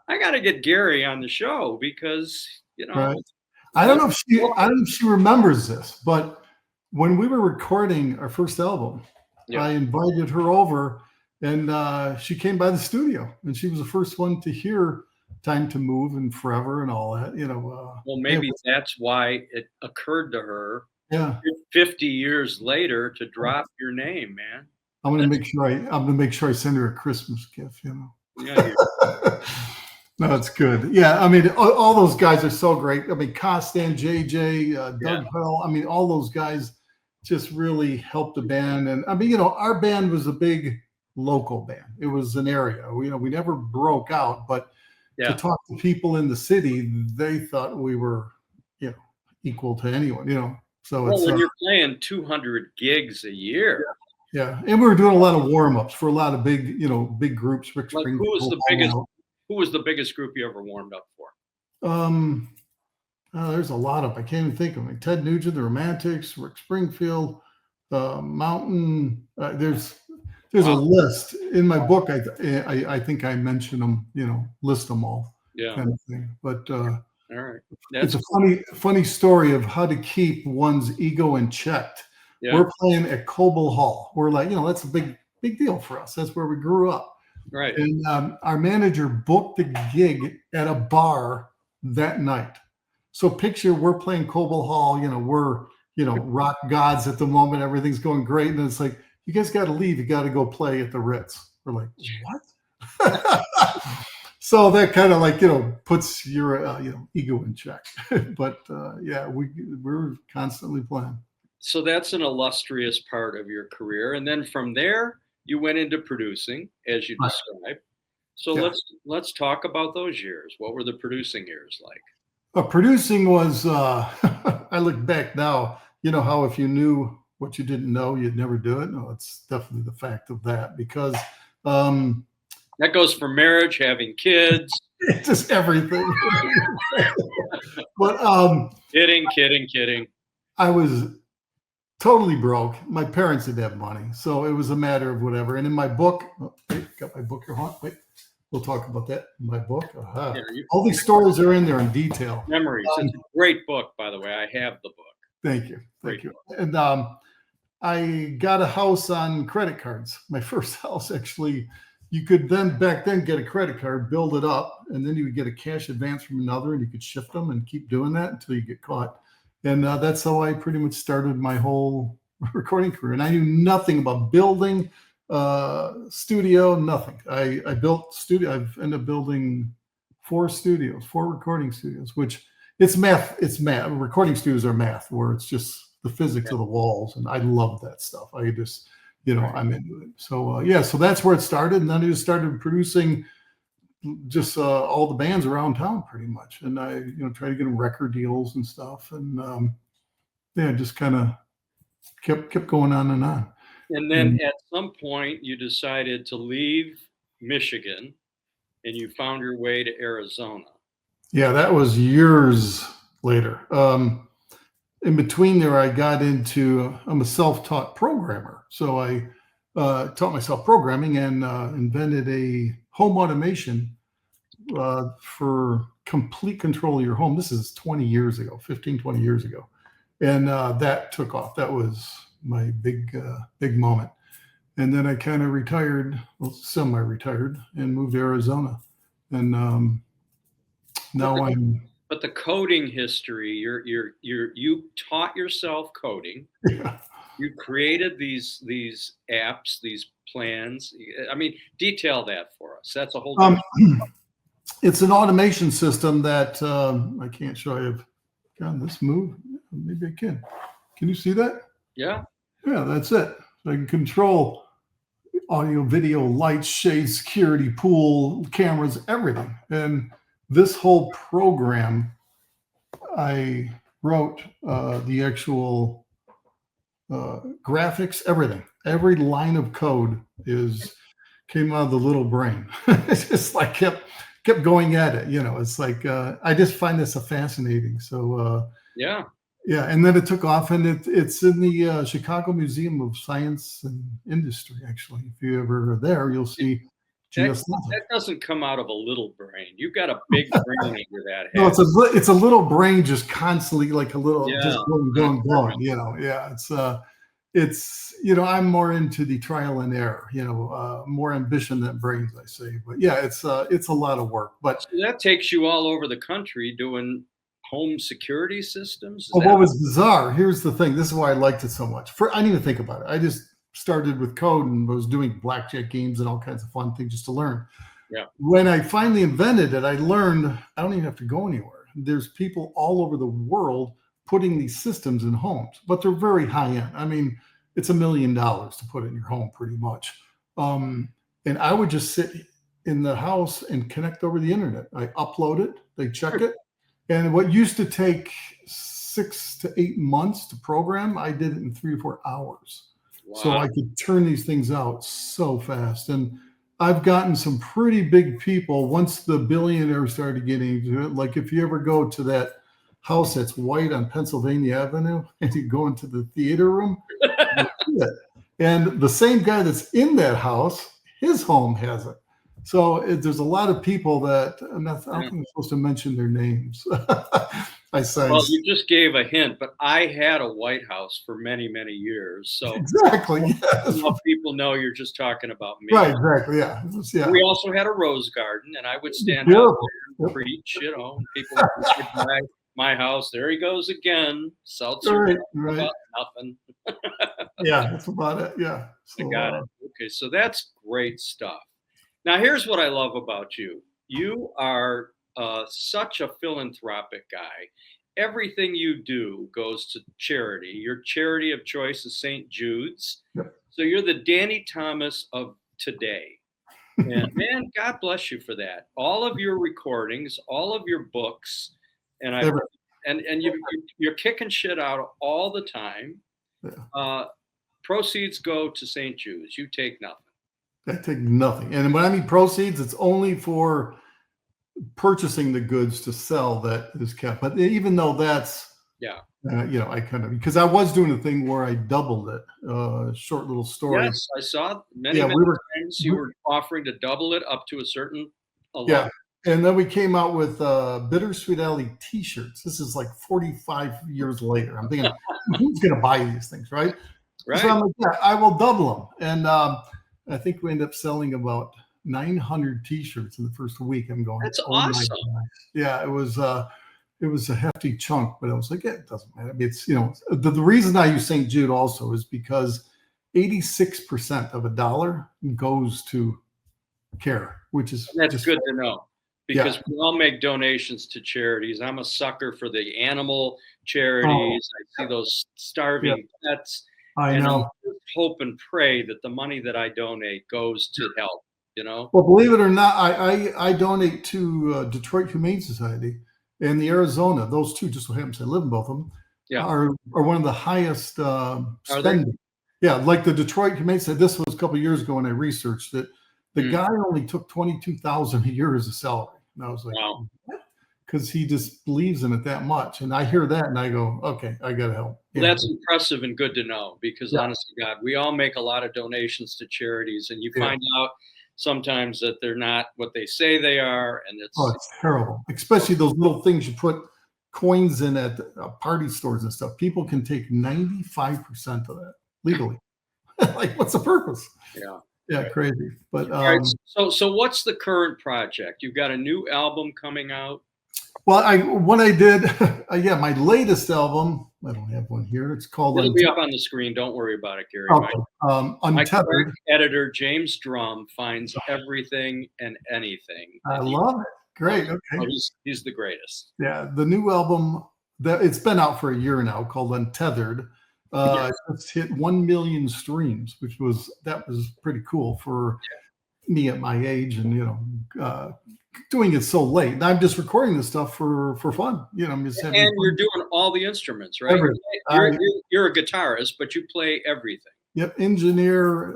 I got to get Gary on the show because, Right. I don't know if she remembers this, but when we were recording our first album, I invited her over, and she came by the studio, and she was the first one to hear Time to Move and Forever and all that. Well, maybe that's why it occurred to her. Yeah. 50 years later to drop your name, man. I'm gonna make sure I send her a Christmas gift. Yeah. No, it's good. Yeah, I mean, all those guys are so great. I mean, Costan, JJ, Doug Pell. I mean, all those guys just really helped the band. And I mean, our band was a big local band. It was an area. We never broke out, but Yeah. to talk to people in the city, they thought we were, equal to anyone. So Well, it's when you're playing 200 gigs a year, yeah, and we were doing a lot of warm-ups for a lot of big groups. Rick like Springfield. who was the biggest group you ever warmed up for? There's a lot of, I can't even think of them. Ted Nugent, the Romantics, Rick Springfield, Mountain. There's a list in my book. I think I mentioned them. List them all. Yeah. Kind of thing. But all right, it's a funny story of how to keep one's ego in check. Yeah. We're playing at Coble Hall. We're like, that's a big deal for us. That's where we grew up. Right. And our manager booked the gig at a bar that night. So picture we're playing Coble Hall. We're rock gods at the moment. Everything's going great, and it's like, you guys got to leave. You got to go play at the Ritz. We're like, what? So that kind of like puts your ego in check. But we're constantly playing. So that's an illustrious part of your career, and then from there you went into producing, as you described. So let's talk about those years. What were the producing years like? Producing was I look back now. How if you knew what you didn't know, you'd never do it. No, it's definitely the fact of that, because that goes for marriage, having kids, just everything. But kidding. I was totally broke. My parents didn't have money, so it was a matter of whatever. And in my book, got my book here. Wait, we'll talk about that in my book. All these stories are in there in detail. Memories. It's a great book, by the way. I have the book. Thank you. And I got a house on credit cards. My first house, actually. You could back then get a credit card, build it up, and then you would get a cash advance from another, and you could shift them and keep doing that until you get caught. And that's how I pretty much started my whole recording career. And I knew nothing about building studio, nothing. I built studio. I've ended up building 4 recording studios, which it's math. It's math. Recording studios are math, where it's just the physics of the walls. And I love that stuff. I just, I'm into it. So, so that's where it started. And then I just started producing just all the bands around town pretty much. And I, tried to get them record deals and stuff. And just kind of kept going on and on. And then at some point you decided to leave Michigan and you found your way to Arizona. Yeah, that was years later. In between there, I got I'm a self-taught programmer. So I taught myself programming and invented a home automation for complete control of your home. This is 20 years ago, 15, 20 years ago. And that took off. That was my big moment. And then I kind of retired, semi-retired, and moved to Arizona. And now But the coding history, you taught yourself coding. Yeah. You created these apps, these plans. I mean, detail that for us. That's a whole different it's an automation system that I can't show you. God, this move. Maybe I can. Can you see that? Yeah. Yeah, that's it. So I can control audio, video, lights, shades, security, pool, cameras, everything. And this whole program, I wrote the actual graphics, everything. Every line of code came out of the little brain. It's just like kept going at it. It's like I just find this fascinating. So yeah. And then it took off, and it's in the Chicago Museum of Science and Industry. Actually, if you ever are there, you'll see. That doesn't come out of a little brain. You've got a big brain into that head. No, it's a little brain just constantly like a little just going. It's I'm more into the trial and error. More ambition than brains, I say. But yeah, it's a lot of work. But so that takes you all over the country doing home security systems. What was bizarre? Here's the thing. This is why I liked it so much. I didn't even think about it. I just started with code and was doing blackjack games and all kinds of fun things just to learn. Yeah. When I finally invented it, I learned I don't even have to go anywhere. There's people all over the world putting these systems in homes, but they're very high end. I mean, it's $1 million to put in your home pretty much. And I would just sit in the house and connect over the internet. I upload it, they check it. And what used to take 6 to 8 months to program, I did it in 3 to 4 hours. Wow. So I could turn these things out so fast. And I've gotten some pretty big people once the billionaires started getting into it. Like if you ever go to that house that's white on Pennsylvania Avenue and you go into the theater room, and the same guy that's in that house, his home has it. So there's a lot of people that, and I don't think I'm supposed to mention their names. Well, you just gave a hint, but I had a White House for many, many years. So exactly, yes. People know you're just talking about me. Right, exactly, yeah. We also had a rose garden, and I would stand out there and preach, you know, and people would say, my house, there he goes again. Seltzer about nothing. Yeah, that's about it, yeah. So, I got it. Okay, so that's great stuff. Now, here's what I love about you. You are such a philanthropic guy. Everything you do goes to charity. Your charity of choice is St. Jude's. Yep. So you're the Danny Thomas of today. And man, God bless you for that. All of your recordings, all of your books, and you're kicking shit out all the time. Yeah. Proceeds go to St. Jude's. You take nothing. I take nothing. And when I mean proceeds, it's only for purchasing the goods to sell that is kept. But even though that's, I kind of, because I was doing a thing where I doubled it, short little story. Yes, I saw many times you were offering to double it up to a certain level. Yeah. And then we came out with Bittersweet Alley t-shirts. This is like 45 years later. I'm thinking, who's going to buy these things, right? Right. So I'm like, yeah, I will double them. And I think we end up selling about 900 t-shirts in the first week. I'm going, that's awesome. Yeah, it was a hefty chunk, but I was like, yeah, it doesn't matter. It's, the reason I use St. Jude also is because 86% of $1 goes to care, which is that's good to know. Because we all make donations to charities. I'm a sucker for the animal charities. I see those starving pets. I know. I hope and pray that the money that I donate goes to help, Well, believe it or not, I donate to Detroit Humane Society and the Arizona. Those two, just so happens I live in both of them, are one of the highest spending. Yeah, like the Detroit Humane Society. This was a couple of years ago when I researched it. The guy only took $22,000 a year as a salary. And I was like, wow. Because he just believes in it that much. And I hear that and I go, okay, I got to help. Well, that's impressive and good to know because honestly, God, we all make a lot of donations to charities and you find out sometimes that they're not what they say they are. And it's terrible, especially those little things you put coins in at party stores and stuff. People can take 95% of that legally. Like, what's the purpose? Yeah, crazy. But all right, so what's the current project? You've got a new album coming out. Well, what I did, my latest album. I don't have one here. It's called. It'll be up on the screen. Don't worry about it, Gary. Okay. Untethered. My editor James Drum finds everything and anything. I love it. Great. Okay. He's the greatest. Yeah, the new album it's been out for a year now, called Untethered. It just hit 1 million streams, which was pretty cool for me at my age, and doing it so late. And I'm just recording this stuff for fun. I'm just having fun. You're doing all the instruments, right? You're a guitarist, but you play everything. Yep, engineer,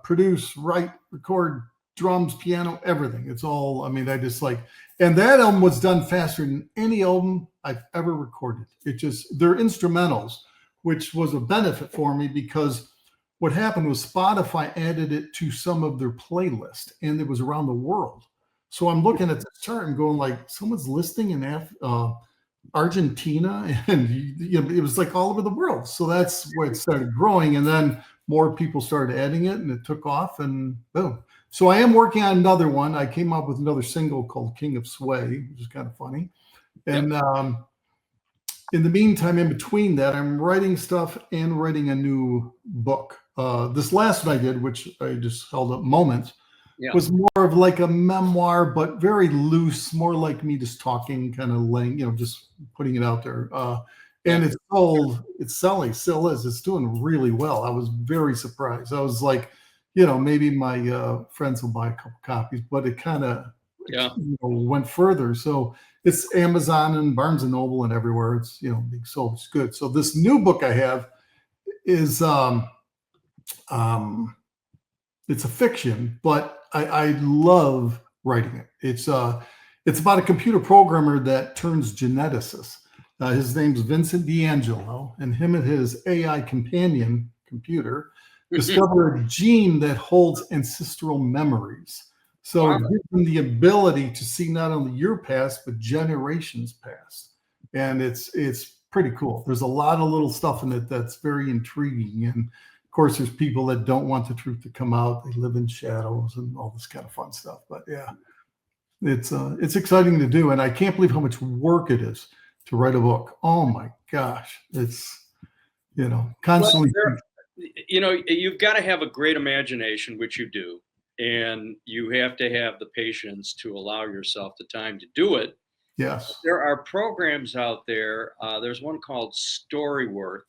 produce, write, record, drums, piano, everything. It's all. I mean, I just like. And that album was done faster than any album I've ever recorded. They're instrumentals, which was a benefit for me because what happened was Spotify added it to some of their playlist and it was around the world. So I'm looking at the chart and going like, someone's listening in Argentina and it was like all over the world. So that's where it started growing. And then more people started adding it and it took off and boom. So I am working on another one. I came up with another single called King of Sway, which is kind of funny. And in the meantime, in between that, I'm writing stuff and writing a new book. This last one I did, which I just held up Moments, was more of like a memoir, but very loose, more like me just talking, kind of laying, just putting it out there. And it's sold, it's selling, still is. It's doing really well. I was very surprised. I was like, maybe my friends will buy a couple copies, but it kind of Yeah. went further. So it's Amazon and Barnes and Noble and everywhere. It's being sold. It's good. So this new book I have is it's a fiction, but I love writing it. It's about a computer programmer that turns geneticist. His name's Vincent D'Angelo, and him and his AI companion computer discovered a gene that holds ancestral memories. So it gives them the ability to see not only your past, but generations past. And it's pretty cool. There's a lot of little stuff in it that's very intriguing. And of course, there's people that don't want the truth to come out. They live in shadows and all this kind of fun stuff. But yeah, it's exciting to do. And I can't believe how much work it is to write a book. Oh my gosh. It's, constantly. Well, you've got to have a great imagination, which you do. And you have to have the patience to allow yourself the time to do it. Yes. There are programs out there. There's one called Storyworth,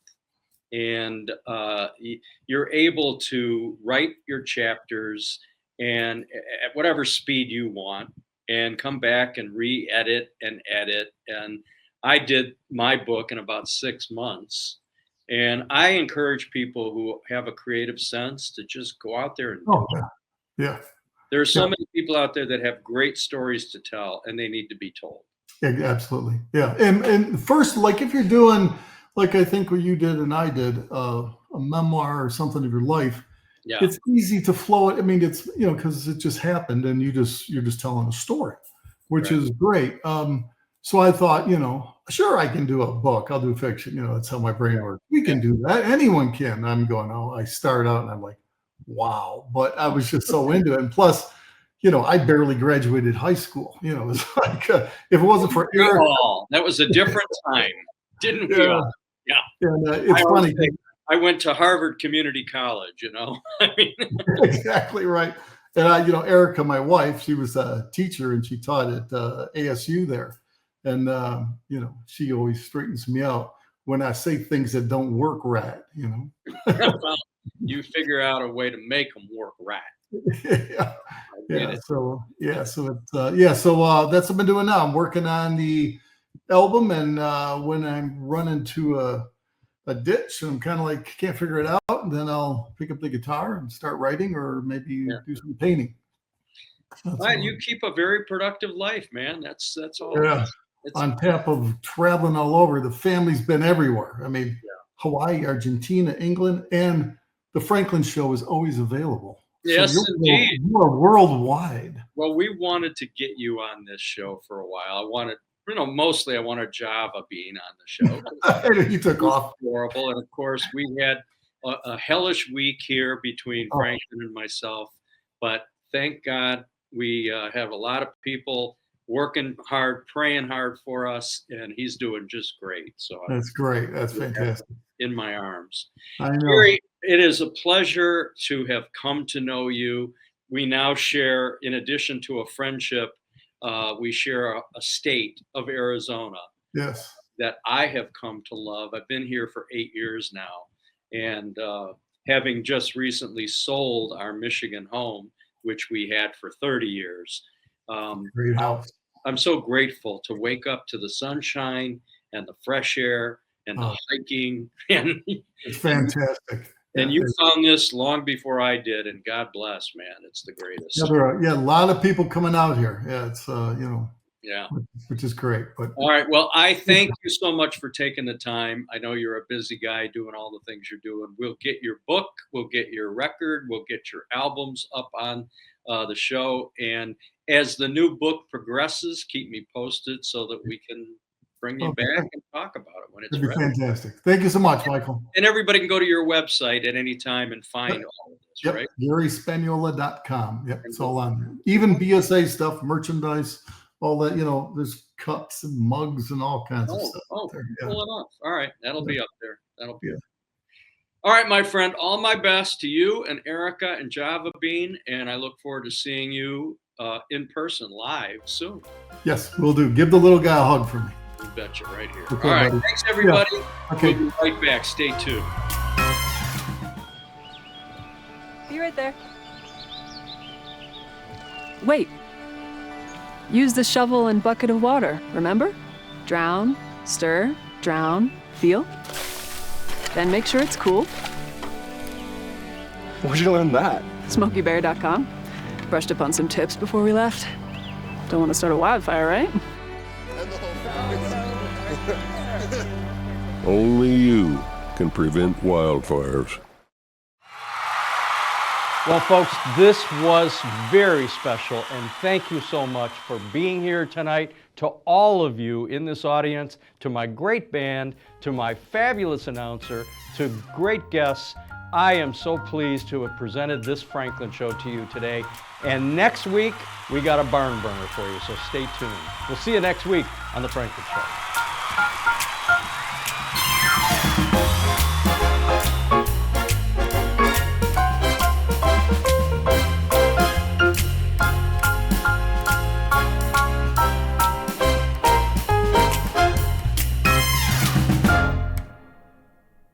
and you're able to write your chapters and at whatever speed you want, and come back and re-edit and edit. And I did my book in about 6 months. And I encourage people who have a creative sense to just go out there and do it. Yeah. There are so many people out there that have great stories to tell, and they need to be told. Yeah, absolutely. Yeah. And first, like if you're doing, like I think what you did and I did, a memoir or something of your life, it's easy to flow it. I mean, it's, because it just happened and you're just telling a story, which is great. So I thought, sure, I can do a book. I'll do fiction. That's how my brain works. We can do that. Anyone can. I'm going, I start out and I'm like, wow. But I was just so into it. And plus, I barely graduated high school. It was like, if it wasn't for Eric. That was a different time. Didn't we? Yeah. And it's funny. I went to Harvard Community College, I mean. Exactly right. And Erica, my wife, she was a teacher and she taught at ASU there. And, she always straightens me out when I say things that don't work right, Well, you figure out a way to make them work right. So that's what I've been doing now. I'm working on the album, and when I'm running to a ditch and I'm kind of like can't figure it out, and then I'll pick up the guitar and start writing, or maybe do some painting. You keep a very productive life, man. That's all. Yeah. On top of traveling all over, the family's been everywhere. I mean, Hawaii, Argentina, England, and the Franklin Show is always available. Yes, so indeed. You are worldwide. Well, we wanted to get you on this show for a while. I wanted, mostly I wanted Java being on the show. You took off. Horrible. And of course, we had a hellish week here between Franklin and myself. But thank God we have a lot of people working hard, praying hard for us, and he's doing just great. So that's great. That's fantastic. In my arms. I know. Gary, it is a pleasure to have come to know you. We now share, in addition to a friendship, we share a state of Arizona. Yes. That I have come to love. I've been here for 8 years now, and having just recently sold our Michigan home, which we had for 30 years. Great house. I'm so grateful to wake up to the sunshine and the fresh air and the hiking. And it's fantastic. And you found this long before I did, and God bless, man. It's the greatest. A lot of people coming out here. Yeah, it's which is great. But all right, well, I thank you so much for taking the time. I know you're a busy guy doing all the things you're doing. We'll get your book, we'll get your record, we'll get your albums up on the show, and as the new book progresses, keep me posted so that we can bring you back and talk about it when it's ready. Fantastic. Thank you so much, Michael. And everybody can go to your website at any time and find all of this, right? GarySpaniola.com. Yep, it's all on there. Even BSA stuff, merchandise, all that, there's cups and mugs and all kinds of stuff. Cool enough. All right, that'll be up there. That'll be All right, my friend, all my best to you and Erica and Java Bean, and I look forward to seeing you in person live soon. Yes, we'll do. Give the little guy a hug for me. You betcha, right here. Okay, all right, buddy. thanks everybody. Yeah. Okay. We'll be right back. Stay tuned. Be right there. wait. Use the shovel and bucket of water, remember? Drown, stir, drown, feel. Then make sure it's cool. Where'd you learn that? SmokeyBear.com. Brushed up on some tips before we left. Don't want to start a wildfire, right? Only you can prevent wildfires. Well, folks, this was very special, and thank you so much for being here tonight. To all of you in this audience, to my great band, to my fabulous announcer, to great guests, I am so pleased to have presented this Franklin Show to you today. And next week, we got a barn burner for you, so stay tuned. We'll see you next week on The Franklin Show.